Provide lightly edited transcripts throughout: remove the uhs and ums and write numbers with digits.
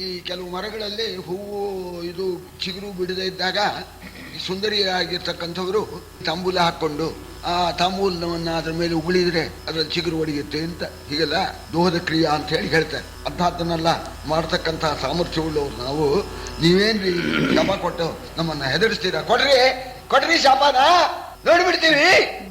ಈ ಕೆಲವು ಮರಗಳಲ್ಲಿ ಹೂವು ಇದು ಚಿಗುರು ಬಿಡದೇ ಇದ್ದಾಗ ಸುಂದರಿಯಾಗಿರ್ತಕ್ಕಂಥವರು ತಾಂಬೂಲ ಹಾಕ್ಕೊಂಡು ಆ ತಾಂಬೂಲವನ್ನು ಅದ್ರ ಮೇಲೆ ಉಗುಳಿದ್ರೆ ಅದ್ರಲ್ಲಿ ಚಿಗುರು ಒಡೆಯುತ್ತೆ ಅಂತ ಹೀಗೆಲ್ಲ ದೋಹದ ಕ್ರಿಯಾ ಅಂತ ಹೇಳಿ ಹೇಳ್ತಾರೆ. ಅಂತಹದ್ದನ್ನೆಲ್ಲ ಮಾಡ್ತಕ್ಕಂತಹ ಸಾಮರ್ಥ್ಯವುಳ್ಳವ್ರು ನಾವು. ನೀವೇನ್ರಿ ಶಾಪ ಕೊಟ್ಟು ನಮ್ಮನ್ನ ಹೆದರಿಸ್ತೀರಾ? ಕೊಡ್ರಿ ಶಾಪನ ನೋಡ್ಬಿಡ್ತೀವಿ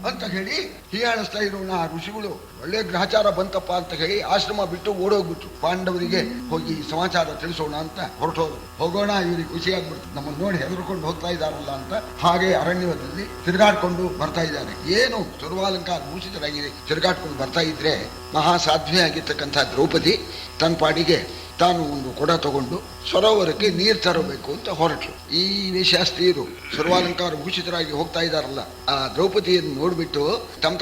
ಅಂತ ಹೇಳಿ ಹೀಯಾಳಿಸ್ತಾ ಇರೋಣ. ಆ ಋಷಿಗಳು ಒಳ್ಳೆ ಗ್ರಹಚಾರ ಬಂತಪ್ಪ ಅಂತ ಹೇಳಿ ಆಶ್ರಮ ಬಿಟ್ಟು ಓಡೋಗ್ಬಿಟ್ರು. ಪಾಂಡವರಿಗೆ ಹೋಗಿ ಸಮಾಚಾರ ತಿಳಿಸೋಣ ಅಂತ ಹೊರಟೋದು. ಹೋಗೋಣ, ಇವರಿಗೆ ಖುಷಿಯಾಗ್ಬಿಡ್ತು, ನಮ್ಮನ್ನು ನೋಡಿ ಹೆದರ್ಕೊಂಡು ಹೋಗ್ತಾ ಇದ್ದಾರಲ್ಲ ಅಂತ. ಹಾಗೆ ಅರಣ್ಯದಲ್ಲಿ ತಿರುಗಾಡ್ಕೊಂಡು ಬರ್ತಾ ಇದ್ದಾರೆ. ಏನು ಸರ್ವಾಲಂಕಾರ ಭೂಷಿತರಾಗಿದೆ. ತಿರುಗಾಡ್ಕೊಂಡು ಬರ್ತಾ ಇದ್ರೆ ಮಹಾಸಾಧ್ವಿ ಆಗಿರ್ತಕ್ಕಂಥ ದ್ರೌಪದಿ ತನ್ನ ಪಾಡಿಗೆ ತಾನು ಒಂದು ಕೊಡ ತಗೊಂಡು ಸರೋವರಕ್ಕೆ ನೀರು ತರಬೇಕು ಅಂತ ಹೊರಟರು. ಈ ವೇಷಾಸ್ತ್ರೀಯರು ಸರ್ವಾಲಂಕಾರ ಭೂಷಿತರಾಗಿ ಹೋಗ್ತಾ ಇದ್ದಾರಲ್ಲ, ಆ ದ್ರೌಪದಿಯನ್ನು ನೋಡ್ಬಿಟ್ಟು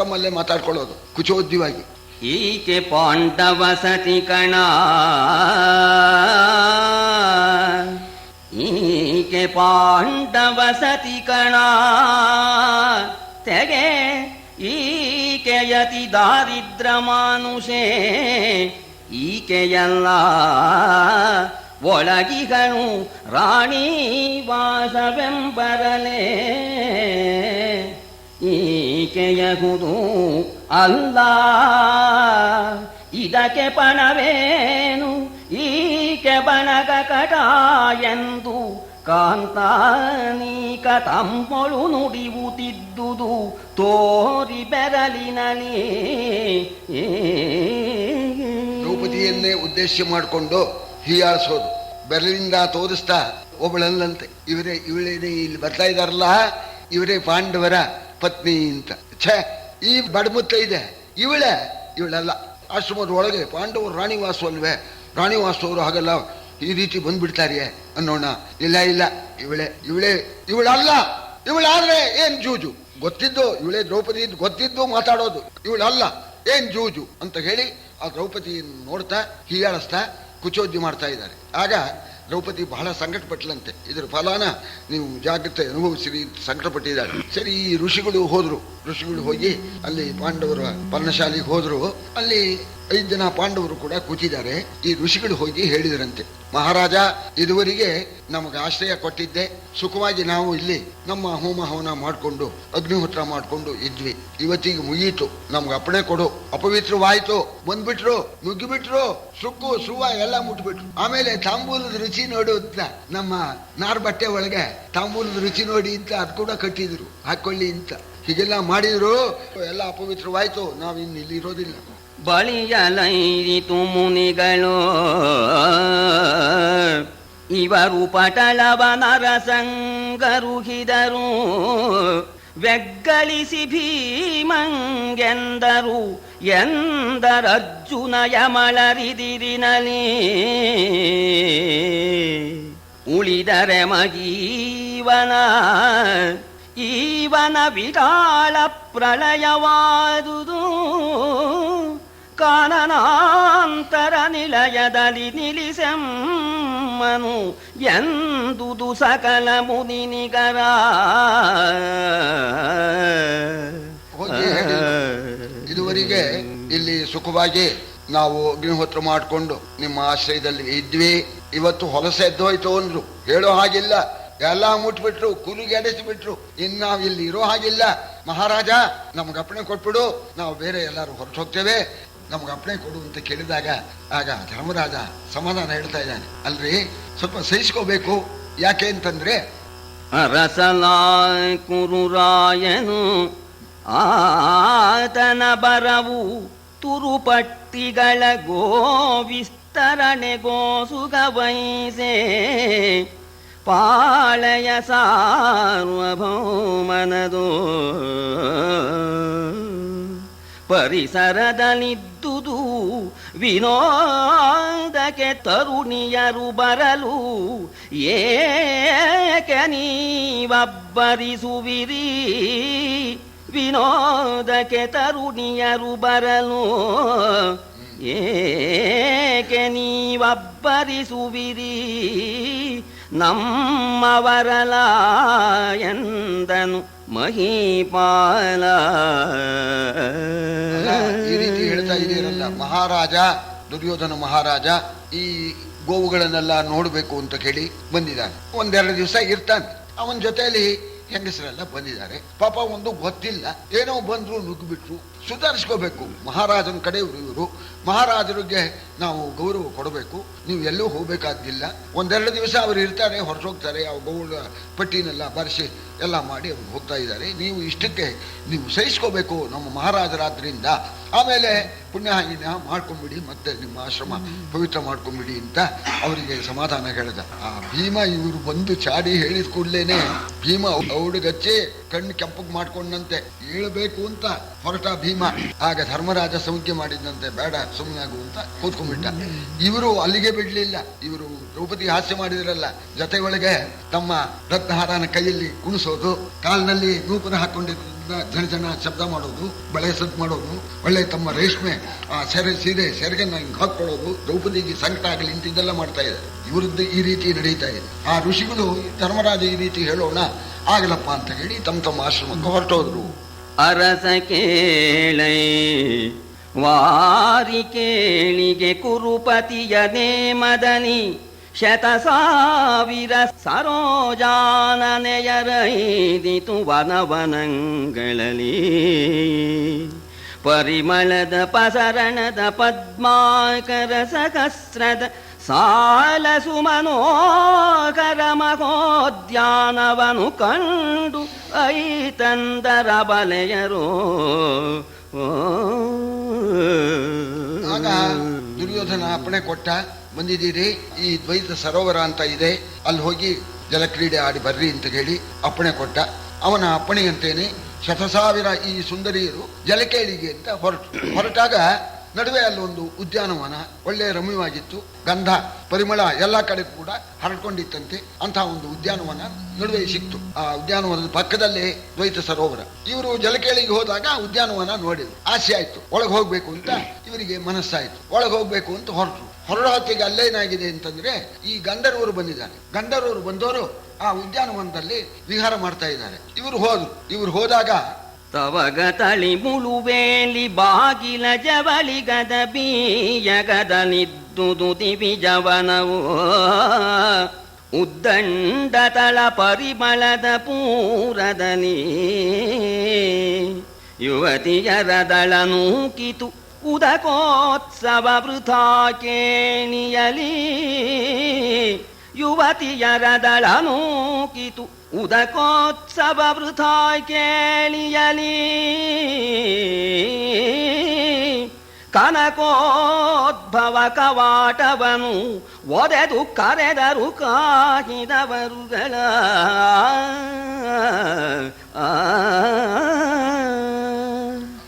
ತಮ್ಮಲ್ಲೇ ಮಾತಾಡ್ಕೊಳ್ಳೋದು ಕುಚೋದ್ಯವಾಗಿ. ಈಕೆ ಪಾಂಡವ ಸತಿ ಕಣ, ಈಕೆ ಪಾಂಡವ ಸತಿ ಕಣ, ತೆಗೆ ಈಕೆಯತಿ ದಾರಿದ್ರ ಮಾನುಷೇ, ಈಕೆಯಲ್ಲ ಒಳಗಿಗನು ರಾಣಿ ವಾಸವೆಂಬರಲೇ, ಈಕೆಯಹುದು ಅಲ್ಲ ಇದಕ್ಕೆ ಪಣವೇನು, ಈಕೆ ಬಣಗ ಕಟ ಎಂದು ಕಾಂತಾನೀಕ ತಮ್ಮೊಳು ನುಡಿಯುತ್ತಿದ್ದುದು ತೋರಿ ಬೆರಲಿನಲ್ಲಿ. ದ್ರೌಪದಿಯನ್ನೇ ಉದ್ದೇಶ ಮಾಡಿಕೊಂಡು ಹೀಯಾಳಿಸೋದು, ಬೆರಳಿಂದ ತೋರಿಸ್ತಾ ಒಬ್ಬಳಲ್ಲಂತೆ, ಇವಳೇನೇ ಇಲ್ಲಿ ಬರ್ತಾ ಇದ್ದಾರಲ್ಲ, ಇವರೇ ಪಾಂಡವರ ಪತ್ನಿ ಅಂತ. ಈ ಬಡಮುತ್ತ ಇದೆ, ಇವಳಲ್ಲ. ಆಶ್ರಮದ ಒಳಗೆ ಪಾಂಡವರು ರಾಣಿವಾಸು ಅಲ್ವೇ, ರಾಣಿವಾಸವರು ಹಾಗಲ್ಲ ಈ ರೀತಿ ಬಂದ್ಬಿಡ್ತಾರಿಯೇ ಅನ್ನೋಣ. ಇಲ್ಲ ಇವಳಲ್ಲ. ಇವಳಾದ್ರೆ ಏನ್ ಜೂಜು, ಗೊತ್ತಿದ್ದು ಇವಳೇ ದ್ರೌಪದಿ ಗೊತ್ತಿದ್ದು ಮಾತಾಡೋದು, ಇವಳಲ್ಲ ಏನ್ ಜೂಜು ಅಂತ ಹೇಳಿ ಆ ದ್ರೌಪದಿಯನ್ನು ನೋಡ್ತಾ ಹೀಯಾಳಿಸ್ತಾ ಕುಚೋದ್ಯ ಮಾಡ್ತಾ ಇದ್ದಾರೆ. ಆಗ ದ್ರೌಪದಿ ಬಹಳ ಸಂಕಟಪಟ್ಟಲಂತೆ. ಇದರ ಫಲಾನ ನೀವು ಜಾಗ್ರತೆ ಅನುಭವಿಸಿರಿ, ಸಂಕಟಪಟ್ಟಿದ್ದಾರೆ. ಸರಿ, ಈ ಋಷಿಗಳು ಹೋಗಿ ಅಲ್ಲಿ ಪಾಂಡವರ ಪರ್ಣಶಾಲೆಗೆ ಹೋದ್ರು. ಅಲ್ಲಿ 5 ಜನ ಪಾಂಡವರು ಕೂಡ ಕೂತಿದ್ದಾರೆ. ಈ ಋಷಿಗಳು ಹೋಗಿ ಹೇಳಿದರಂತೆ, ಮಹಾರಾಜ, ಇದುವರೆಗೆ ನಮಗೆ ಆಶ್ರಯ ಕೊಟ್ಟಿದ್ದೆ, ಸುಖವಾಗಿ ನಾವು ಇಲ್ಲಿ ನಮ್ಮ ಹೋಮ ಹವನ ಮಾಡಿಕೊಂಡು ಅಗ್ನಿಹೋತ್ರ ಮಾಡಿಕೊಂಡು ಇದ್ವಿ. ಇವತ್ತಿಗೆ ಮುಗೀತು, ನಮ್ಗೆ ಅಪ್ಪಣೆ ಕೊಡು. ಅಪವಿತ್ರವಾಯ್ತು, ಬಂದ್ಬಿಟ್ರು, ನುಗ್ಗಿಬಿಟ್ರು, ಸುಕ್ಕು ಸುವ ಎಲ್ಲ ಮುಟ್ಬಿಟ್ರು. ಆಮೇಲೆ ತಾಂಬೂಲದ ರುಚಿ ನೋಡು ಅಂತ ನಮ್ಮ ನಾರ್ ಬಟ್ಟೆ ಒಳಗೆ ತಾಂಬೂಲದ ರುಚಿ ನೋಡಿ ಅಂತ ಅದು ಕೂಡ ಕಟ್ಟಿದ್ರು, ಹಾಕೊಳ್ಳಿ ಅಂತ. ಹೀಗೆಲ್ಲ ಮಾಡಿದ್ರು, ಎಲ್ಲ ಅಪವಿತ್ರವಾಯ್ತು, ನಾವಿನ್ನು ಇಲ್ಲಿ ಇರೋದಿಲ್ಲ. ಬಳಿಯಲೈರಿತು ಮುನಿಗಳು ಇವರು ಪಟಲವ ನರಸಂಗರುಹಿದರು, ವ್ಯಗ್ಗಳಿಸಿ ಭೀಮಂಗೆಂದರು ಎಂದರರ್ಜುನ ಯಮಳರಿದಿರಿನಲಿ. ಉಳಿದರೆ ಈವನ ವಿಟಾಳ ಪ್ರಳಯವಾದುದು, ಕಾನನಾಂತರ ನಿಲಯದಲ್ಲಿ ನಿಲ್ಲಿಸೆಮ್ಮನು ಎಂದುದು ಸಕಲ ಮುನಿ ನಿಗರ. ಇದುವರೆಗೆ ಇಲ್ಲಿ ಸುಖವಾಗಿ ನಾವು ಅಗ್ನಿಹೋತ್ರ ಮಾಡಿಕೊಂಡು ನಿಮ್ಮ ಆಶ್ರಯದಲ್ಲಿ ಇದ್ವಿ. ಇವತ್ತು ಹೊಲಸೆ ಎದ್ದೋಯ್ತು ಅಂದ್ರು, ಹೇಳೋ ಹಾಗಿಲ್ಲ, ಎಲ್ಲ ಮುಟ್ಬಿಟ್ರು, ಕೂಲಿಗೆ ಎಡೆಸಿಬಿಟ್ರು. ನಾವ್ ಇಲ್ಲಿ ಇರೋ ಹಾಗಿಲ್ಲ, ಮಹಾರಾಜ ನಮ್ಗೆ ಅಪ್ಪಣೆ ಕೊಟ್ಬಿಡು, ನಾವು ಬೇರೆ ಎಲ್ಲರೂ ಹೊರಟು ಹೋಗ್ತೇವೆ, ನಮ್ಗೆ ಅಪ್ಪಣೆ ಕೊಡು ಅಂತ ಕೇಳಿದಾಗ ಆಗ ಧರ್ಮರಾಜ ಸಮಾಧಾನ ಹೇಳ್ತಾ ಇದ್ದಾನೆ, ಅಲ್ರಿ ಸ್ವಲ್ಪ ಸಹಿಸ್ಕೋಬೇಕು. ಯಾಕೆ ಅಂತಂದ್ರೆ ಅರಸಲಾಯ್ ಕುರುರಾಯನು ಆತನ ಬರವು ತುರುಪಟ್ಟಿಗಳ ವಿಸ್ತರಣೆಗೋ ಸುಗವೈಸೆ, ಪಾಳಯ ಸಾರ್ವಭೌಮನದೋ ಪರಿಸರದಲ್ಲಿದ್ದುದು ವಿನೋದಕ್ಕೆ ತರುಣಿಯರು ಬರಲು, ಏಕೆ ನೀವಬ್ಬರಿಸುವಿರಿ ವಿನೋದಕ್ಕೆ ತರುಣಿಯರು ಬರಲು, ಏಕೆ ನೀವಬ್ಬರಿಸುವಿರಿ ನಮ್ಮವರಲ ಎಂದನು ಮಹೀಪಾಲ. ಈ ರೀತಿ ಹೇಳ್ತಾ ಇದೀರಲ್ಲ ಮಹಾರಾಜ, ದುರ್ಯೋಧನ ಮಹಾರಾಜ, ಈ ಗೋವುಗಳನ್ನೆಲ್ಲ ನೋಡಬೇಕು ಅಂತ ಕೇಳಿ ಬಂದಿದ್ದಾನೆ. ಒಂದೆರಡು ದಿವಸ ಇರ್ತಾನೆ. ಅವನ ಜೊತೆಯಲ್ಲಿ ಹೆಂಗಸರೆಲ್ಲ ಬಂದಿದ್ದಾರೆ. ಪಾಪ ಒಂದು ಗೊತ್ತಿಲ್ಲ, ಏನೋ ಬಂದ್ರು ನುಗ್ಗಿಬಿಟ್ರು. ಸುಧಾರಿಸ್ಕೋಬೇಕು. ಮಹಾರಾಜನ ಕಡೆ ಇವರು ಮಹಾರಾಜರಿಗೆ ನಾವು ಗೌರವ ಕೊಡಬೇಕು. ನೀವು ಎಲ್ಲೂ ಹೋಗ್ಬೇಕಾದಿಲ್ಲ. ಒಂದೆರಡು ದಿವಸ ಅವರು ಇರ್ತಾರೆ, ಹೊರಟೋಗ್ತಾರೆ. ಆ ಗೋವುಗಳ ಪಟ್ಟಿನೆಲ್ಲ ಬರೆಸಿ ಎಲ್ಲ ಮಾಡಿ ಅವ್ರು ಹೋಗ್ತಾ ಇದ್ದಾರೆ. ನೀವು ಇಷ್ಟಕ್ಕೆ ನೀವು ಸಹಿಸ್ಕೋಬೇಕು ನಮ್ಮ ಮಹಾರಾಜರಾದ್ರಿಂದ. ಆಮೇಲೆ ಪುಣ್ಯ ಮಾಡ್ಕೊಂಬಿಡಿ, ಮತ್ತೆ ನಿಮ್ಮ ಆಶ್ರಮ ಪವಿತ್ರ ಮಾಡ್ಕೊಂಬಿಡಿ ಅಂತ ಅವರಿಗೆ ಸಮಾಧಾನ ಹೇಳಿದ. ಆ ಭೀಮ ಇವರು ಬಂದು ಚಾಡಿ ಹೇಳಿದ ಕೂಡಲೇನೆ ಭೀಮ ಔಡುಗಚ್ಚಿ ಕಣ್ಣು ಕೆಂಪಗೆ ಮಾಡ್ಕೊಂಡಂತೆ ಹೇಳ್ಬೇಕು ಅಂತ ಹೊರಟ ಭೀಮ. ಆಗ ಧರ್ಮರಾಜ ಸಂಖ್ಯೆ ಮಾಡಿದಂತೆ, ಬೇಡ ಸುಮ್ಮನಾಗು ಅಂತ ಕೂತ್ಕೊಂಡ್ಬಿಟ್ಟ. ಇವರು ಅಲ್ಲಿಗೆ ಬಿಡ್ಲಿಲ್ಲ. ಇವರು ದ್ರೌಪದಿ ಹಾಸ್ಯ ಮಾಡಿದ್ರಲ್ಲ, ಜೊತೆ ಒಳಗೆ ತಮ್ಮ ರತ್ನಹಾರನ ಕೈಯಲ್ಲಿ ಕುಣಿಸೋದು, ಕಾಲಿನಲ್ಲಿ ನೂಪುರ ಹಾಕೊಂಡಿದ್ದ ಜನ ಜನ ಶಬ್ದ ಮಾಡೋದು, ಬಳೆ ಸದ್ ಮಾಡೋದು, ಒಳ್ಳೆ ತಮ್ಮ ರೇಷ್ಮೆ ಆ ಸೀರೆ ಸೆರಗನ್ನ ಹಾಕೊಳ್ಳೋದು, ದ್ರೌಪದಿಗೆ ಸಂಕಟ ಆಗಲಿ ಅಂತ ಇದೆಲ್ಲ ಮಾಡ್ತಾ ಇದ್ದಾರೆ. ಇವರದ್ದು ಈ ರೀತಿ ನಡೀತಾ ಇದೆ. ಆ ಋಷಿಗಳು ಧರ್ಮರಾಜ ಈ ರೀತಿ ಹೇಳೋಣ ಆಗಲಪ್ಪ ಅಂತ ಹೇಳಿ ತಮ್ಮ ತಮ್ಮ ಆಶ್ರಮಕ್ಕೆ ಹೊರಟೋದ್ರು. ಅರಸ ಕೇಳೈ ವಾರಿ ಕೇಳಿಗೆ ಕುರುಪತಿಯ ನೇಮದನಿ 100,000 ಸರೋಜಾನನೆಯರೈದಿತು ವನವನಗಳಲ್ಲಿ. ಪರಿಮಳದ ಪಸರಣದ ಪದ್ಮಾಕರ ಸಹಸ್ರದ ಸಾಲ ಸುಮನೋಕರ ಮಹೋದ್ಯಾನವನು ಕಂಡು ಐತಂದರ ಬಲೆಯರೋ. ಆಗ ದುರ್ಯೋಧನ ಅಪ್ಪಣೆ ಕೊಟ್ಟ, ಬಂದಿದ್ದೀರಿ, ಈ ದ್ವೈತ ಸರೋವರ ಅಂತ ಇದೆ, ಅಲ್ಲಿ ಹೋಗಿ ಜಲಕ್ರೀಡೆ ಆಡಿ ಬರ್ರಿ ಅಂತ ಹೇಳಿ ಅಪ್ಪಣೆ ಕೊಟ್ಟ. ಅವನ ಅಪ್ಪಣೆಯಂತೇನೆ 100,000 ಈ ಸುಂದರಿಯರು ಜಲಕೇಳಿಗೆ ಅಂತ ಹೊರಟಾಗ ನಡುವೆ ಅಲ್ಲೊಂದು ಉದ್ಯಾನವನ ಒಳ್ಳೆ ರಮ್ಯವಾಗಿತ್ತು. ಗಂಧ ಪರಿಮಳ ಎಲ್ಲ ಕಡೆ ಕೂಡ ಹರಡ್ಕೊಂಡಿತ್ತಂತೆ. ಅಂತ ಒಂದು ಉದ್ಯಾನವನ ನಡುವೆ ಸಿಕ್ತು. ಆ ಉದ್ಯಾನವನದ ಪಕ್ಕದಲ್ಲೇ ದ್ವೈತ ಸರೋವರ. ಇವರು ಜಲಕೇಳಿಗೆ ಹೋದಾಗ ಉದ್ಯಾನವನ ನೋಡಿದ್ರು, ಆಸೆ ಆಯ್ತು. ಒಳಗೆ ಹೋಗ್ಬೇಕು ಅಂತ ಇವರಿಗೆ ಮನಸ್ಸಾಯ್ತು. ಒಳಗೆ ಹೋಗ್ಬೇಕು ಅಂತ ಹೊರಡೋ ಹೊತ್ತಿಗೆ ಅಲ್ಲೇನಾಗಿದೆ ಅಂತಂದ್ರೆ, ಈ ಗಂಧರ್ವರು ಬಂದಿದ್ದಾರೆ. ಗಂಧರ್ವರು ಬಂದವರು ಆ ಉದ್ಯಾನವನದಲ್ಲಿ ವಿಹಾರ ಮಾಡ್ತಾ ಇದ್ದಾರೆ. ಇವರು ಹೋದಾಗ ತವಗ ತಳಿ ಮುಳುವೇಲಿ ಬಾಗಿಲ ಜವಳಿಗದ ಬೀಯಗದನಿದ್ದುದು ದಿವಿಜವನವು. ಉದ್ದಂಡ ತಳ ಪರಿಮಳದ ಪೂರದಲ್ಲಿ ಯುವತಿಯರದಳ ನೂಕಿತು ಉದಕೋತ್ಸವ ವೃಥಾ ಕೇಣಿಯಲಿ. ಯುವತಿಯರದಳ ನೂಕಿತು ಉದಕೋತ್ಸವ ವೃಥಾ ಕೇಳಿಯಲಿ. ಕನಕೋದ್ಭವ ಕವಾಟವನು ಒದೆದು ಕರೆದರು ಕಾಹಿದವರುಗಳ.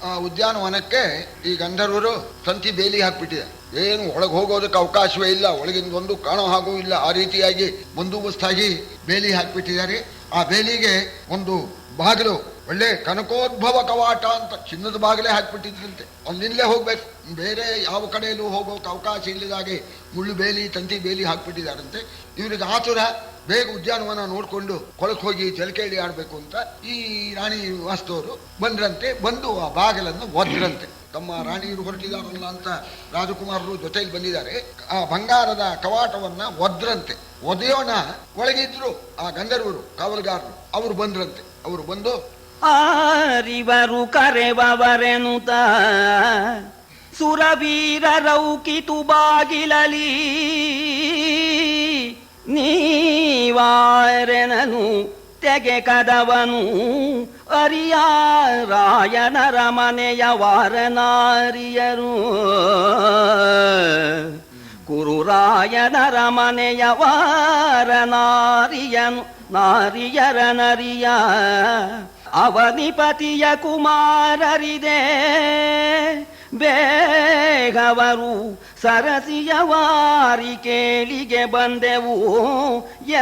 ಆ ಉದ್ಯಾನವನಕ್ಕೆ ಈ ಗಂಧರ್ವರು ತಂತಿ ಬೇಲಿ ಹಾಕ್ಬಿಟ್ಟಿದೆ. ಏನು ಒಳಗೆ ಹೋಗೋದಕ್ಕೆ ಅವಕಾಶವೇ ಇಲ್ಲ, ಒಳಗಿಂದ ಒಂದು ಕಾಣೋ ಹಾಗೂ ಇಲ್ಲ. ಆ ರೀತಿಯಾಗಿ ಬಂದೋಬಸ್ತಾಗಿ ಬೇಲಿ ಹಾಕ್ಬಿಟ್ಟಿದ್ದಾರೆ. ಆ ಬೇಲಿಗೆ ಒಂದು ಬಾಗಿಲು, ಒಳ್ಳೆ ಕನಕೋದ್ಭವ ಕವಾಟ ಅಂತ ಚಿನ್ನದ ಬಾಗಿಲೇ ಹಾಕ್ಬಿಟ್ಟಿದ್ರಂತೆ. ಅಲ್ಲಿಂದಲೇ ಹೋಗ್ಬೇಕು, ಬೇರೆ ಯಾವ ಕಡೆಯಲ್ಲೂ ಹೋಗೋಕೆ ಅವಕಾಶ ಇಲ್ಲದಾಗೆ ಮುಳ್ಳು ಬೇಲಿ ತಂತಿ ಬೇಲಿ ಹಾಕ್ಬಿಟ್ಟಿದ್ದಾರಂತೆ. ಇವ್ರಿಗೆ ಆತುರ, ಬೇಗ ಉದ್ಯಾನವನ ನೋಡ್ಕೊಂಡು ಕೊಳಕ್ ಹೋಗಿ ಜಲಕೇಳಿ ಆಡ್ಬೇಕು ಅಂತ ಈ ರಾಣಿ ವಾಸ್ತವರು ಬಂದ್ರಂತೆ. ಬಂದು ಆ ಬಾಗಿಲನ್ನು ಒದ್ರಂತೆ. ತಮ್ಮ ರಾಣಿಯರು ಹೊರಟಿದಾರಲ್ಲ ಅಂತ ರಾಜಕುಮಾರರು ಜೊತೆಗೆ ಬಂದಿದ್ದಾರೆ. ಆ ಬಂಗಾರದ ಕವಾಟವನ್ನ ಒದ್ರಂತೆ. ಒದೆಯೋಣ ಒಳಗಿದ್ರು ಆ ಗಂಧರ್ವರು ಕಾವಲುಗಾರರು, ಅವರು ಬಂದ್ರಂತೆ. ಅವರು ಬಂದು ಆರಿವರು ಕರೆವರೆನುತ ಸುರವೀರ ರೌಕಿತು ಬಾಗಿಲಲಿ. ನೀವಾರೆನನು ತೆಗೆ ಕದವನು ಅರಿಯ ರಾಯನರ ಮನೆಯ ವಾರನಾರಿಯರು. ಕುರುರಾಯನರ ಮನೆಯ ವಾರನಾರಿಯನು ನಾರಿಯರ ನರಿಯ. ಅವನಿಪತಿಯ ಕುಮಾರರಿದೆ ಬೇಗವರು ಸರಸಿಯ ವಾರಿ ಕೇಳಿಗೆ ಬಂದೆವು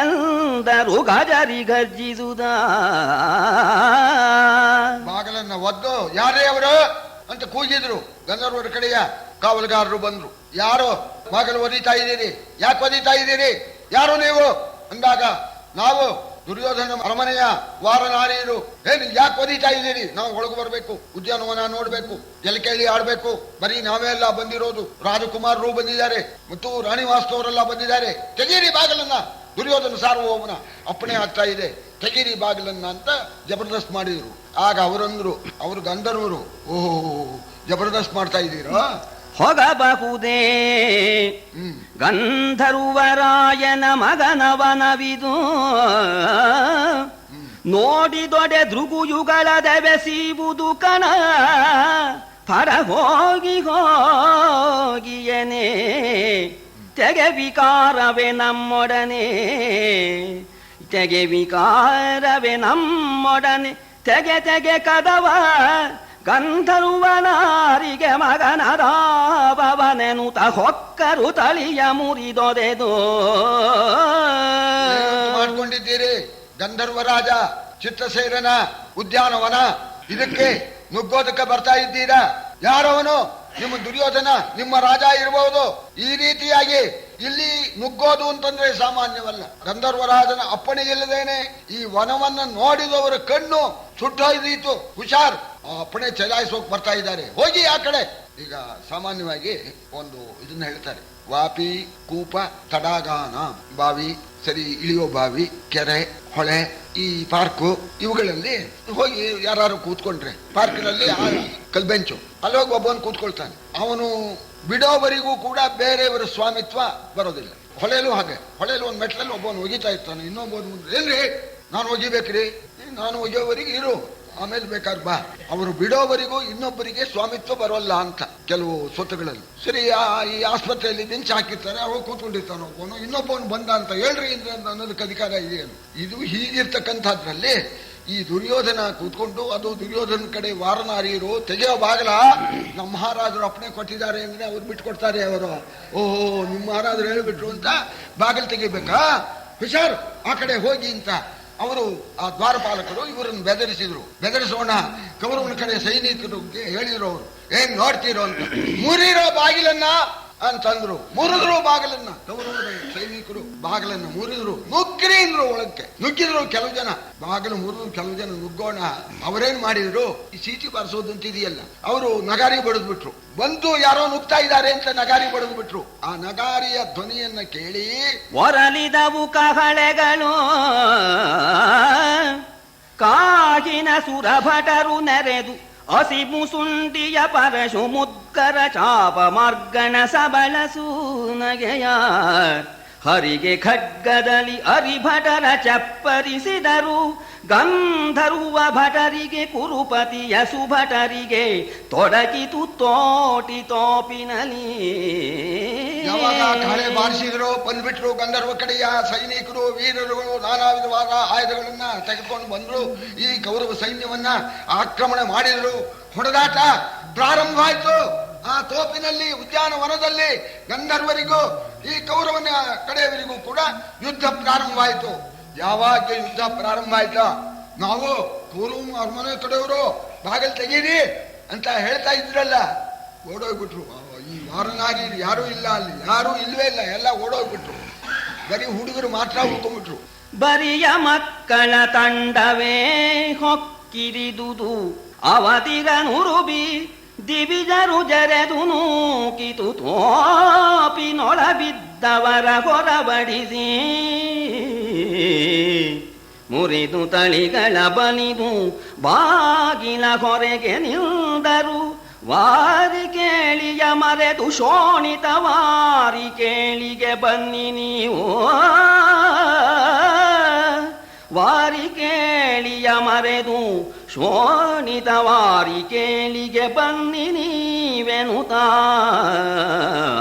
ಎಂದರು ಗಜರಿ ಗರ್ಜಿಸುದ. ಬಾಗಿಲನ್ನ ಒದ್ದು ಯಾರೇ ಅವರು ಅಂತ ಕೂಗಿದ್ರು. ಗಂಧರ್ವರ ಕಡೆಯ ಕಾವಲುಗಾರರು ಬಂದ್ರು. ಯಾರೋ ಬಾಗಿಲು ಒದಿತಾ ಇದ್ದೀರಿ, ಯಾಕೆ ಒದಿತಾ ಇದ್ದೀರಿ, ಯಾರು ನೀವು ಅಂದಾಗ, ನಾವು ದುರ್ಯೋಧನ ಅರಮನೆಯ ವಾರನಾರಿಯರು, ಏನು ಯಾಕೆ ಒದಿತಾ ಇದ್ದೀರಿ? ನಾವು ಒಳಗೆ ಬರಬೇಕು, ಉದ್ಯಾನವನ ನೋಡ್ಬೇಕು, ಜಲಕೇಳಿ ಆಡ್ಬೇಕು. ಬರೀ ನಾವೆಲ್ಲ ಬಂದಿರೋದು, ರಾಜಕುಮಾರರು ಬಂದಿದ್ದಾರೆ ಮತ್ತು ರಾಣಿ ವಾಸ್ತವರೆಲ್ಲ ಬಂದಿದ್ದಾರೆ. ತೆಗೀರಿ ಬಾಗಿಲನ್ನ, ದುರ್ಯೋಧನ ಸಾರ್ವಭೌಮನ ಅಪ್ಪಣೆ ಆಗ್ತಾ ಇದೆ, ತೆಗೀರಿ ಬಾಗಿಲನ್ನ ಅಂತ ಜಬರ್ದಸ್ತ್ ಮಾಡಿದ್ರು. ಆಗ ಅವರಂದ್ರು, ಅವರು ಗಂಧರ್ವರು, ಓಹೋ ಜಬರ್ದಸ್ತ್ ಮಾಡ್ತಾ ಇದ್ದೀರಾ? ಹೋಗಬಹುದೇ ಗಂಧರ್ವರಾಯನ ಮಗನವನವಿದು, ನೋಡಿದೊಡೆ ದೃಗುಯುಗಳದೆವೆಸೀವುದು ಕಣ. ಪರ ಹೋಗಿ ಹೋಗಿಯನೇ ತೆಗೆ ವಿಕಾರವೇ ನಮ್ಮೊಡನೆ, ತೆಗೆ ವಿಕಾರವೇ ನಮ್ಮೊಡನೆ, ತೆಗೆ ತೆಗೆ ಕದವ ಗಂಧರ್ವನಾರಿಗೆ ಮಗನರಾಬವನೆನುತ ಹೊಕ್ಕರು ತಳಿಯ ಮುರಿದೊದೆದು. ಮಾಡ್ಕೊಂಡಿದ್ದೀರಿ ಗಂಧರ್ವರಾಜ ಚಿತ್ರಸೇನನ ಉದ್ಯಾನವನ, ಇದಕ್ಕೆ ನುಗ್ಗೋದಕ್ಕೆ ಬರ್ತಾ ಇದ್ದೀರಾ? ಯಾರವನು? ನಿಮ್ಮ ದುರ್ಯೋಧನ, ನಿಮ್ಮ ರಾಜ ಇರಬಹುದು. ಈ ರೀತಿಯಾಗಿ ಇಲ್ಲಿ ನುಗ್ಗೋದು ಅಂತಂದ್ರೆ ಸಾಮಾನ್ಯವಲ್ಲ. ಗಂಧರ್ವರಾಜನ ಅಪ್ಪಣೆ ಇಲ್ಲದೇನೆ ಈ ವನವನ್ನ ನೋಡಿದವರ ಕಣ್ಣು ಸುಟ್ಟೋಯ್ದೀತು. ಹುಷಾರ್, ಆ ಅಪ್ಪಣೆ ಚಲಾಯಿಸೋಕ್ ಬರ್ತಾ ಇದ್ದಾರೆ, ಹೋಗಿ ಆ ಕಡೆ. ಈಗ ಸಾಮಾನ್ಯವಾಗಿ ಒಂದು ಇದನ್ನ ಹೇಳ್ತಾರೆ, ವಾಪಿ, ಕೂಪ, ತಡಾಗಾನ, ಬಾವಿ, ಸರಿ ಇಳಿಯೋ ಬಾವಿ, ಕೆರೆ, ಹೊಳೆ, ಈ ಪಾರ್ಕು, ಇವುಗಳಲ್ಲಿ ಹೋಗಿ ಯಾರು ಕೂತ್ಕೊಂಡ್ರೆ ಪಾರ್ಕಿನಲ್ಲಿ ಕಲ್ಬೆಂಚು, ಅಲ್ಲಿ ಹೋಗಿ ಒಬ್ಬನು ಕೂತ್ಕೊಳ್ತಾನೆ. ಅವನು ಬಿಡೋವರೆಗೂ ಕೂಡ ಬೇರೆಯವರ ಸ್ವಾಮಿತ್ವ ಬರೋದಿಲ್ಲ. ಹೊಳೆಯಲು ಹಾಗೆ, ಹೊಳೆಯಲು ಒಂದು ಮೆಟ್ಲಲ್ಲಿ ಒಬ್ಬನು ಒಗಿತಾ ಇರ್ತಾನೆ, ಇನ್ನೊಬ್ಬನು ಮುಂದೆ, ಏನ್ರಿ ನಾನು ಒಗಿಬೇಕ್ರಿ? ನಾನು ಒಗಿಯೋವರೆಗೆ ಇರು, ಆಮೇಲೆ ಬೇಕಾದ್ರೆ ಬಾ. ಅವರು ಬಿಡೋವರೆಗೂ ಇನ್ನೊಬ್ಬರಿಗೆ ಸ್ವಾಮಿತ್ವ ಬರೋಲ್ಲ ಅಂತ ಕೆಲವು ಸ್ವತ್ತುಗಳಲ್ಲಿ. ಸರಿ, ಈ ಆಸ್ಪತ್ರೆಯಲ್ಲಿ ಬೆಂಚ್ ಹಾಕಿರ್ತಾರೆ, ಅವಾಗ ಕೂತ್ಕೊಂಡಿರ್ತಾನೆ ಒಬ್ಬನು, ಇನ್ನೊಬ್ಬನು ಬಂದ ಅಂತ ಹೇಳ್ರಿ ಅನ್ನೋದಕ್ಕೆ ಅಧಿಕಾರ ಇದೆಯಲ್ಲ. ಇದು ಹೀಗಿರ್ತಕ್ಕಂಥದ್ರಲ್ಲಿ ಈ ದುರ್ಯೋಧನ ಕೂತ್ಕೊಂಡು, ಅದು ದುರ್ಯೋಧನ ಕಡೆ ವಾರನಾರಿಯರು ತೆಗೆಯೋ ಬಾಗಲ, ನಮ್ಮ ಮಹಾರಾಜರು ಅಪ್ಪಣೆ ಕೊಟ್ಟಿದ್ದಾರೆ ಅಂದ್ರೆ ಅವ್ರು ಬಿಟ್ಕೊಡ್ತಾರೆ. ಅವರು ಓಹೋ ನಿಮ್ಮ ಮಹಾರಾಜರು ಹೇಳಿಬಿಟ್ರು ಅಂತ ಬಾಗಿಲು ತೆಗಿಬೇಕಾ? ಹುಷಾರು, ಆ ಕಡೆ ಹೋಗಿ ಅಂತ ಅವರು ಆ ದ್ವಾರಪಾಲಕರು ಇವರನ್ನು ಬೆದರಿಸೋಣ ಕೌರವನ ಕಡೆ ಸೈನಿಕರಿಗೆ ಹೇಳಿದ್ರು. ಅವರು ಏನ್ ನೋಡ್ತೀರೋ ಅಂತ, ಮುರಿರೋ ಬಾಗಿಲನ್ನ ಅಂತಂದ್ರು. ಮುರಿದ್ರು ಬಾಗಿಲನ್ನ, ಕೌರವನ ಸೈನಿಕರು ಬಾಗಿಲನ್ನ ಮುರಿದ್ರು. ನುಗ್ಗಿರಿ ಅಂದ್ರು, ಒಳಕ್ಕೆ ನುಗ್ಗಿದ್ರು ಕೆಲವು ಜನ. ಬಾಗಿಲು ಮುರಿದ್ರು, ಕೆಲವು ಜನ ನುಗ್ಗೋಣ. ಅವರೇನ್ ಮಾಡಿದ್ರು, ಈ ಸೀಟಿ ಬಾರಿಸೋದು ಅಂತಿದೆಯಲ್ಲ, ಅವರು ನಗಾರಿ ಬಡಿದ್ಬಿಟ್ರು. ಬಂದು ಯಾರೋ ನುಗ್ತಾ ಇದ್ದಾರೆ ಅಂತ ನಗಾರಿ ಬಡಿದ್ಬಿಟ್ರು. ಆ ನಗಾರಿಯ ಧ್ವನಿಯನ್ನ ಕೇಳಿ ಒರಲಿದವು ಕಹಳೆಗಳು, ಕಾಗಿನ ಸುರಭಟರು ನೆರೆದು ಅಸಿಮುಸುಂಡಿಯ ಪರಶು ಮುದ್ಗರ ಚಾಪ ಮಾರ್ಗಣ ಸಬಳಸು ನಗೆಯ. ಹರಿಗೆ ಖಡ್ಗದಲ್ಲಿ ಅರಿಭಟರ ಚಪ್ಪರಿಸಿದರು, ಗಂಧರ್ವ ಭಟರಿಗೆ ಕುರುಪತಿಯ ಸುಭಟರಿಗೆ ತೊಡಗಿತು ತೋಟಿ ತೋಪಿನಲ್ಲಿ. ಯಾವಾಗ ಕಳೆ ಬಾರಿಸಿದ್ರು, ಬಂದ್ಬಿಟ್ರು ಗಂಧರ್ವ ಕಡೆಯ ಸೈನಿಕರು, ವೀರರುಗಳು ನಾನಾ ವಿಧವಾದ ಆಯುಧಗಳನ್ನ ತೆಗೆದುಕೊಂಡು ಬಂದ್ರು. ಈ ಕೌರವ ಸೈನ್ಯವನ್ನ ಆಕ್ರಮಣ ಮಾಡಿದ್ರು. ಹೊಡೆದಾಟ ಪ್ರಾರಂಭವಾಯ್ತು. ಆ ತೋಪಿನಲ್ಲಿ, ಉದ್ಯಾನವನದಲ್ಲಿ ಗಂಧರ್ವರಿಗೂ ಈ ಕೌರವನ ಕಡೆಯವರಿಗೂ ಕೂಡ ಯುದ್ಧ ಪ್ರಾರಂಭವಾಯಿತು. ಯಾವಾಗ ಯುದ್ಧ ಪ್ರಾರಂಭ ಆಯ್ತಾ, ನಾವು ಕೌರವ ಅರಮನೆ ಕಡೆಯವರು ಬಾಗಿಲು ತೆಗೀರಿ ಅಂತ ಹೇಳ್ತಾ ಇದ್ರಲ್ಲ, ಓಡೋಗ್ಬಿಟ್ರು. ಈ ವಾರನಾರಿ ಯಾರೂ ಇಲ್ಲ, ಅಲ್ಲಿ ಯಾರೂ ಇಲ್ವೇ ಇಲ್ಲ, ಎಲ್ಲ ಓಡೋಗ್ಬಿಟ್ರು. ಬರೀ ಹುಡುಗರು ಮಾತ್ರ ಉಳ್ಕೊಂಡ್ಬಿಟ್ರು. ಬರಿಯ ಮಕ್ಕಳ ತಂಡವೇ ಹೊಕ್ಕಿರಿದುದು, ಅವತಿಗ ನುರುಬಿ ದಿವಿಜರು ಜರೆದು ನೂಕಿತು ತೋಪಿನೊಳ ಬಿದ್ದವರ ಹೊರಬಡಿಸಿ. ಮುರಿದು ತಳಿಗಳ ಬಲಿದು ಬಾಗಿಲ ಹೊರಗೆ ನಿಲ್ದರು. ವಾರಿ ಕೇಳಿಯ ಮರೆದು ಶೋಣಿತ ವಾರಿ ಕೇಳಿಗೆ ಬನ್ನಿ ನೀವು. ವಾರಿ ಕೇಳಿಯ ಮರೆದು ಶೋಣಿತ ವಾರಿ ಕೇಳಿಗೆ ಬನ್ನಿ ನೀವೆನುತ.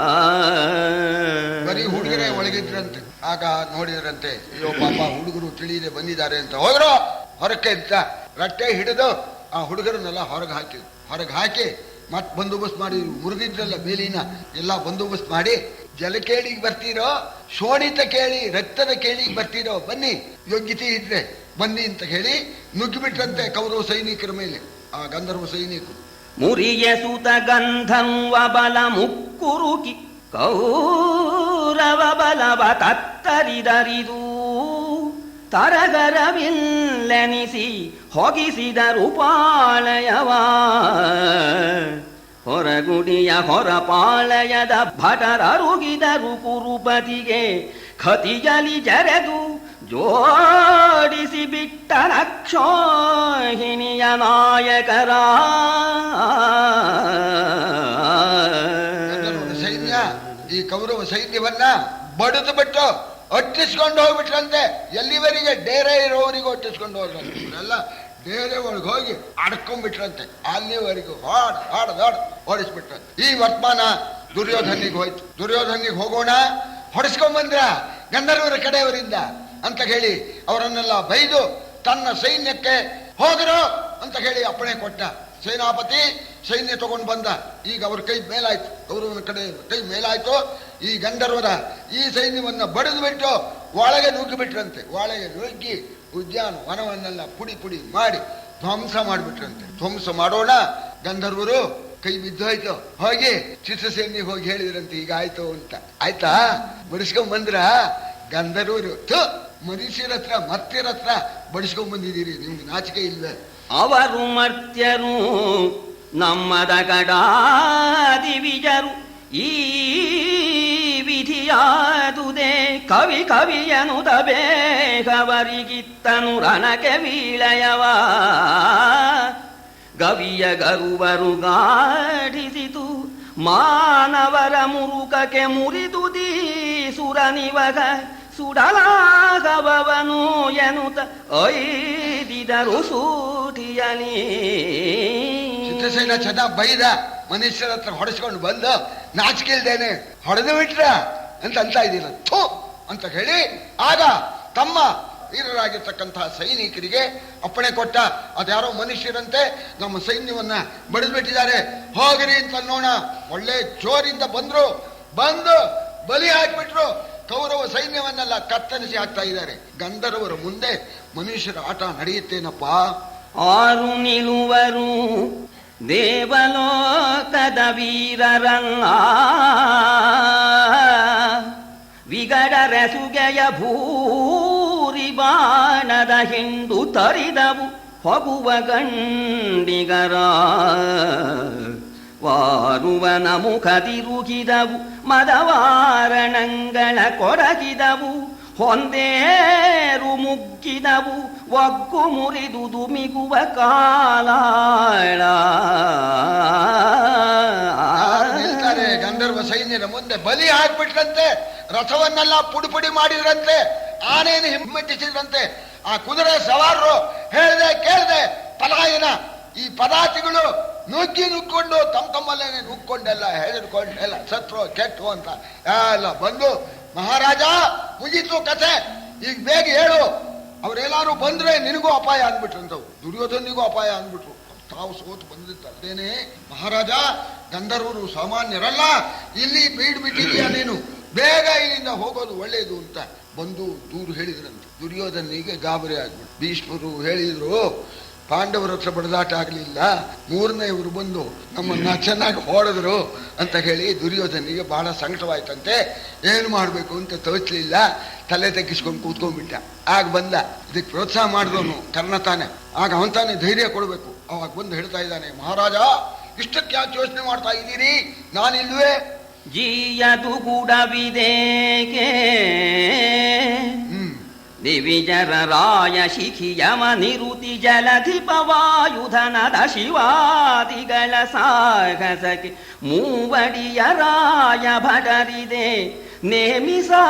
ಬರೀ ಹುಡುಗರೇ ಒಳಗಿದ್ರಂತೆ. ಆಗ ನೋಡಿದ್ರಂತೆ, ಅಯ್ಯೋ ಪಾಪ ಹುಡುಗರು ತಿಳಿಯದೆ ಬಂದಿದ್ದಾರೆ ಅಂತ ಹೋದ್ರು. ಹೊರಕ್ಕೆ ಅಂತ ರಟ್ಟೆ ಹಿಡಿದು ಆ ಹುಡುಗರನ್ನೆಲ್ಲ ಹೊರಗೆ ಹಾಕಿ ಮತ್ ಬಂದೋಬಸ್ತ್ ಮಾಡಿ, ಮುರಿದಿದ್ರಲ್ಲ ಬೇಲಿನ ಎಲ್ಲ ಬಂದೋಬಸ್ತ್ ಮಾಡಿ, ಜಲಕೇಳಿಗೆ ಬರ್ತೀರೋ, ಶೋಣಿತ ಕೇಳಿ ರಕ್ತದ ಕೇಳಿಗೆ ಬರ್ತೀರೋ, ಬನ್ನಿ ಯೋಗ್ಯತೆ ಇದ್ರೆ ಬನ್ನಿ ಅಂತ ಹೇಳಿ ನುಗ್ಗಿಬಿಟ್ರಂತೆ ಕೌರವ ಸೈನಿಕರ ಮೇಲೆ ಆ ಗಂಧರ್ವ ಸೈನಿಕರು. ಮುರಿಯ ಸುತ ಗಂಧರ್ವ ಬಲ ಮುಕ್ಕುರುಕಿ ಕೌರವ ಬಲವ ತತ್ತರಿದರಿದು. ತರಗರವಿಲ್ಲೆನಿಸಿ ಹೊಗಿಸಿದರು ಪಾಳಯವ. ಹೊರಗುಡಿಯ ಹೊರಪಾಳಯದ ಭಟರರುಗಿದರು ಕುರುಪತಿಗೆ ಖತಿಯಲಿ ಜರೆದು ಜೋಡಿಸಿ ಬಿಟ್ಟ ನಕ್ಷೋಹಿಣಿಯ ನಾಯಕರ. ಸೈನ್ಯ ಈ ಕೌರವ ಸೈನ್ಯವನ್ನ ಬಡಿದು ಬಿಟ್ಟು ಒಟ್ಟಿಸ್ಕೊಂಡು ಹೋಗ್ಬಿಟ್ರಂತೆ. ಎಲ್ಲಿವರೆಗೆ ಡೇರೆ ಇರೋವರೆಗೂ ಒಟ್ಟಿಸ್ಕೊಂಡು ಹೋಗ್ರಂತೆ. ಇವರೆಲ್ಲ ಡೇರೆ ಒಳಗೆ ಹೋಗಿ ಅಡ್ಕೊಂಡ್ಬಿಟ್ರಂತೆ. ಅಲ್ಲಿವರೆಗೂ ಓಡಿಸ್ಬಿಟ್ರಂತೆ. ಈ ವರ್ತಮಾನ ದುರ್ಯೋಧನಿಗೆ ಹೋಯ್ತು. ದುರ್ಯೋಧನಿಗೆ ಹೋಗೋಣ, ಹೊಡೆಸ್ಕೊಂಡ್ಬಂದ್ರ ಗಂಧರ್ವರ ಕಡೆಯವರಿಂದ ಅಂತ ಹೇಳಿ ಅವರನ್ನೆಲ್ಲ ಬೈದು ತನ್ನ ಸೈನ್ಯಕ್ಕೆ ಹೋಗರು ಅಂತ ಹೇಳಿ ಅಪ್ಪಣೆ ಕೊಟ್ಟ. ಸೇನಾಪತಿ ಸೈನ್ಯ ತಗೊಂಡು ಬಂದ. ಈಗ ಅವ್ರ ಕೈ ಮೇಲಾಯ್ತು, ಕೌರವನ ಕಡೆ ಕೈ ಮೇಲಾಯ್ತು. ಈ ಗಂಧರ್ವರ ಈ ಸೈನ್ಯವನ್ನ ಬಡಿದು ಬಿಟ್ಟು ಒಳಗೆ ನುಗ್ಗಿಬಿಟ್ರಂತೆ. ಒಳಗೆ ನುಗ್ಗಿ ಉದ್ಯಾನ ವನವನ್ನೆಲ್ಲ ಪುಡಿ ಪುಡಿ ಮಾಡಿ ಧ್ವಂಸ ಮಾಡಿಬಿಟ್ರಂತೆ. ಧ್ವಂಸ ಮಾಡೋಣ, ಗಂಧರ್ವರು ಕೈ ಬಿದ್ದೋಯ್ತು. ಹೋಗಿ ಚಿತ್ರಸೇನಿಗೆ ಹೋಗಿ ಹೇಳಿದ್ರಂತೆ ಈಗ ಆಯ್ತು ಅಂತ. ಆಯ್ತಾ, ಬಡಿಸ್ಕೊಂಡ್ ಬಂದ್ರ ಗಂಧರ್ವರು ಮನುಷ್ಯರ ಹತ್ರ ಮರ್ತ್ಯರ ಹತ್ರ ಬಡಿಸ್ಕೊಂಡ್ ಬಂದಿದ್ದೀರಿ, ನಿಮ್ಗೆ ನಾಚಿಕೆ ಇಲ್ವೇ? ಅವರು ಮರ್ತ್ಯರು ನಮ್ಮದ ಕಡಾದಿವಿಜರು ಈ ವಿಧಿಯಾದುದೇ ಕವಿ ಕವಿಯನುತ ಬೇಗವರಿಗಿತ್ತನು ರಣಕ್ಕೆ ವೀಳಯವ. ಗವಿಯ ಗರುವರು ಗಾಡಿಸಿತು ಮಾನವರ ಮುರುಕಕ್ಕೆ ಮುರಿದು ದೀಸುರನಿವಗ ಸುಡಲಾಗವನು ಎನ್ನುತ್ತ ಐದಿದರು ಸೂಟಿಯಲಿ. ಚಿತ್ರಸೇನ ಚೆನ್ನಾಗಿ ಬೈದ. ಮನುಷ್ಯರ ಹತ್ರ ಹೊಡೆಸ್ಕೊಂಡು ಬಂದು ನಾಚಿಕೆಲ್ದೇನೆ ಹೊಡೆದು ಬಿಟ್ರ ಅಂತ ಇದ್ದೀರ ಥೂ ಅಂತ ಹೇಳಿ ಆಗ ತಮ್ಮ ವೀರರಾಗಿರ್ತಕ್ಕಂತಹ ಸೈನಿಕರಿಗೆ ಅಪ್ಪಣೆ ಕೊಟ್ಟ. ಅದ್ಯಾರೋ ಮನುಷ್ಯರಂತೆ ನಮ್ಮ ಸೈನ್ಯವನ್ನ ಬಡಿದ್ಬಿಟ್ಟಿದ್ದಾರೆ, ಹೋಗಿರಿ ಅಂತ ನೋಡ. ಒಳ್ಳೆ ಜೋರಿಂದ ಬಂದು ಬಲಿ ಹಾಕ್ಬಿಟ್ರು. ಕೌರವ ಸೈನ್ಯವನ್ನೆಲ್ಲ ಕತ್ತರಿಸಿ ಹಾಕ್ತಾ ಇದ್ದಾರೆ. ಗಂಧರ್ವರ ಮುಂದೆ ಮನುಷ್ಯರ ಆಟ ನಡೆಯುತ್ತೇನಪ್ಪ. ಆರು ನಿಲುವರು ದೇವಲೋಕದ ವೀರರನ್ನ ವಿಗಡರೆಸುಗೆಯ ಭೂರಿ ಬಾಣದ ಹಿಂಡು ತರಿದವು ಹೊಗುವ ಗಂಡಿಗರ. ವಾರುವನ ಮುಖ ತಿರುಗಿದವು ಮದವಾರಣಗಳ ಕೊರಗಿದವು ಹೊಂದೇರು ಮುಗ್ಗಿದವು ಒಗ್ಗು ಮುರಿದುದು ಮಿಗುವ ಕಾಲಾಳ. ಗಂಧರ್ವ ಸೈನ್ಯದ ಮುಂದೆ ಬಲಿ ಹಾಕ್ಬಿಟ್ರಂತೆ. ರಥವನ್ನೆಲ್ಲ ಪುಡಿ ಮಾಡಿದ್ರಂತೆ. ಆನೆಯನ್ನು ಹಿಮ್ಮೆಟ್ಟಿಸಿದ್ರಂತೆ. ಆ ಕುದುರೆ ಸವಾರರು ಹೇಳ್ದೆ ಕೇಳ್ದೆ ಪಲಾಯನ. ಈ ಪದಾತಿಗಳು ನುಗ್ಕೊಂಡು ತಮ್ಮಲ್ಲೇ ನುಗ್ಕೊಂಡೆಲ್ಲ ಹೆದರ್ಕೊಂಡೆಲ್ಲ ಸತ್ರು ಕೆಟ್ಟು ಅಂತ ಎಲ್ಲ ಬಂದು ಮಹಾರಾಜ ಮುಗೀತು ಕಥೆ, ಈಗ ಬೇಗ ಹೇಳು, ಅವ್ರೆಲ್ಲಾರು ಬಂದ್ರೆ ನಿನಗೂ ಅಪಾಯ ಅಂದ್ಬಿಟ್ರಂತವು. ದುರ್ಯೋಧನಿಗೂ ಅಪಾಯ ಅಂದ್ಬಿಟ್ರು. ತಾವು ಸೋತು ಬಂದಿದ್ದೇನೆ ಮಹಾರಾಜ, ಗಂಧರ್ವರು ಸಾಮಾನ್ಯರಲ್ಲ, ಇಲ್ಲಿ ಬೀಡ್ಬಿಟ್ಟಿದೀಯ ನೀನು, ಬೇಗ ಇಲ್ಲಿಂದ ಹೋಗೋದು ಒಳ್ಳೇದು ಅಂತ ಬಂದು ದೂರು ಹೇಳಿದ್ರಂತೆ. ದುರ್ಯೋಧನಿಗೆ ಗಾಬರಿ ಆಗ್ಬಿಟ್ಟು ಭೀಷ್ಮರು ಹೇಳಿದ್ರು ಪಾಂಡವರ ಹತ್ರ ಬಡದಾಟ ಆಗಲಿಲ್ಲ, ಮೂರನೇವರು ಬಂದು ನಮ್ಮನ್ನ ಚೆನ್ನಾಗಿ ಹೊಡೆದ್ರು ಅಂತ ಹೇಳಿ ದುರ್ಯೋಧನಿಗೆ ಬಹಳ ಸಂಕಟವಾಯ್ತಂತೆ. ಏನು ಮಾಡಬೇಕು ಅಂತ ತೋಚಲಿಲ್ಲ, ತಲೆ ತಗ್ಗಿಸ್ಕೊಂಡು ಕೂತ್ಕೊಂಡ್ಬಿಟ್ಟ. ಆಗ ಬಂದ, ಇದಕ್ಕೆ ಪ್ರೋತ್ಸಾಹ ಮಾಡಿದವನು ಕರ್ಣ ತಾನೆ, ಆಗ ಅವನ್ ತಾನೇ ಧೈರ್ಯ ಕೊಡಬೇಕು. ಅವಾಗ ಬಂದು ಹೇಳ್ತಾ ಇದ್ದಾನೆ, ಮಹಾರಾಜ ಇಷ್ಟಕ್ಕೆ ಯಾಕೆ ಯೋಚನೆ ಮಾಡ್ತಾ ಇದ್ದೀರಿ, ನಾನಿಲ್ವೇ? ಜೀಯದು ಗುಡವಿದೇಕೆ ದಿವಿಜರ ರಾಯ ಶಿಖಿಯಮ ನಿರುತಿ ಜಲಧಿಪವಾಯುಧನದ ಶಿವಾದಿಗಳ ಸಾಹಸಕ್ಕೆ ಮೂವಡಿಯ ರಾಯ ಭಟರಿದೆ ನೇಮಿಸಾ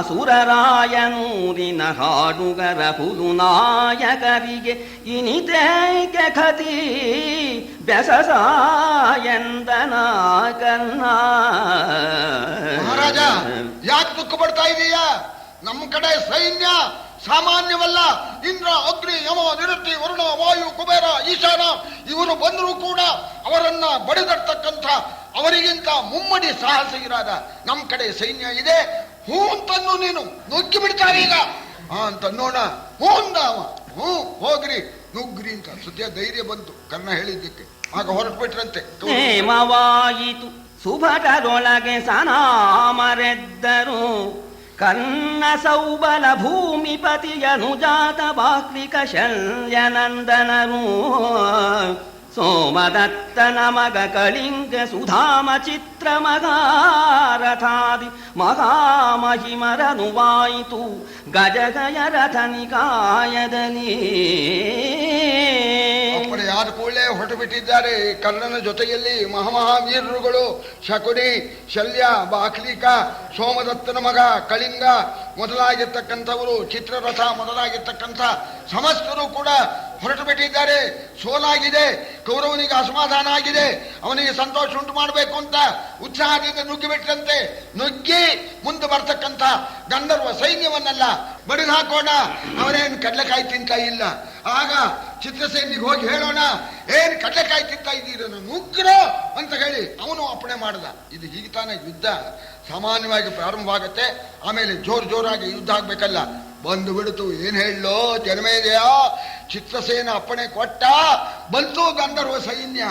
ಸುರರಾಯನೂರಿನ ಹಾಡುಗರ ಹುಲುನಾಯಕರಿಗೆ ಇನಿತೇಕೆ ಖತಿ ಬೆಸಸಾಯಂದನ ಕನ್ನ. ಮಹಾರಾಜ ಯಾಕೆ ದುಃಖ ಪಡ್ತಾ ಇದೀಯಾ? ನಮ್ಮ ಕಡೆ ಸೈನ್ಯ ಸಾಮಾನ್ಯವಲ್ಲ. ಇಂದ್ರ, ಅಗ್ನಿ, ಯಮ, ನಿರುತಿ, ವರುಣ, ವಾಯು, ಕುಬೇರ, ಈಶಾನ ಇವರು ಬಂದರೂ ಕೂಡ ಅವರನ್ನ ಬಡಿದರ್ತಕ್ಕಂಥ ಅವರಿಗಿಂತ ಮುಮ್ಮಡಿ ಸಾಹಸ ಇರಾದ ನಮ್ಮ ಕಡೆ ಸೈನ್ಯ ಇದೆ. ಹೂ ಅಂತನ್ನು ನೀನು ನುಗ್ಗಿ ಬಿಡ್ತಾರೆ ಈಗ ಅಂತ ನೋಡ. ಹೂ ಅಂದ ಅವ. ಹೂ ಹೋಗ್ರಿ ನುಗ್ಗ್ರಿ ಅಂತ ಸುದ್ದಿಯ ಧೈರ್ಯ ಬಂತು ಕರ್ಣ ಹೇಳಿದ್ದಕ್ಕೆ. ಆಗ ಹೊರಟು ಬಿಟ್ರಂತೆ. ನೇಮವಾಯಿತು ಸುಭಟರೊಳಗೆ ಸನಾಮರೆದ್ದರು ಕನ್ನ ಸೌಬಲ ಭೂಮಿಪತಿಯನು ಜಾತ ಬಾಕ್ಲಿಕ ಶಲ್ಯನಂದನರು ಸೋಮದತ್ತನ ಮಗ ಕಳಿಂಗ ಸುಧಾಮ ಚಿತ್ರ ಮಗಾರಥಾದಿ ಮಹಾಮಹಿಮರನುವಾಯಿತು ಗಜಗಯ ರಥನಿಕಾಯದಲ್ಲಿ ಅಪ್ಪಣೆ ಯಾರ ಕೂಡಲೇ ಹೊರಟು ಬಿಟ್ಟಿದ್ದಾರೆ. ಕರ್ಣನ ಜೊತೆಯಲ್ಲಿ ಮಹಾಮಹಾವೀರರುಗಳು ಶಕುನಿ, ಶಲ್ಯ, ಬಾಕ್ಲಿಕ, ಸೋಮದತ್ತನ ಮಗ ಕಳಿಂಗ ಮೊದಲಾಗಿರ್ತಕ್ಕಂಥವರು, ಚಿತ್ರರಥ ಮೊದಲಾಗಿರ್ತಕ್ಕಂಥ ಸಮಸ್ತರು ಕೂಡ ಹೊರಟು ಬಿಟ್ಟಿದ್ದಾರೆ. ಸೋಲಾಗಿದೆ, ಕೌರವನಿಗೆ ಅಸಮಾಧಾನ ಆಗಿದೆ, ಅವನಿಗೆ ಸಂತೋಷ ಉಂಟು ಮಾಡಬೇಕು ಅಂತ ಉತ್ಸಾಹದಿಂದ ನುಗ್ಗಿಬಿಟ್ರಂತೆ. ನುಗ್ಗಿ ಮುಂದೆ ಬರ್ತಕ್ಕಂಥ ಗಂಧರ್ವ ಸೈನ್ಯವನ್ನೆಲ್ಲ ಬಡಿದು ಹಾಕೋಣ, ಅವನೇನು ಕಡಲೆಕಾಯಿ ತಿಂತ ಇಲ್ಲ. ಆಗ ಚಿತ್ರಸೇನಿಗೆ ಹೋಗಿ ಹೇಳೋಣ, ಏನ್ ಕಡಲೆಕಾಯಿ ತಿಂತ ಇದ್ದೀರ, ನುಗ್ಗ್ರೋ ಅಂತ ಹೇಳಿ ಅವನು ಅಪ್ಪಣೆ ಮಾಡ್ದ. ಇದು ಹೀಗೆ ತಾನೇ ಯುದ್ಧ ಸಾಮಾನ್ಯವಾಗಿ ಪ್ರಾರಂಭವಾಗತ್ತೆ, ಆಮೇಲೆ ಜೋರಾಗಿ ಯುದ್ಧ ಆಗ್ಬೇಕಲ್ಲ. ಬಂದು ಬಿಡ್ತು, ಏನ್ ಹೇಳೋ ಜನಮೇದೆಯ, ಚಿತ್ರಸೇನ ಅಪ್ಪಣೆ ಕೊಟ್ಟ, ಬಂತು ಗಂಧರ್ವ ಸೈನ್ಯ.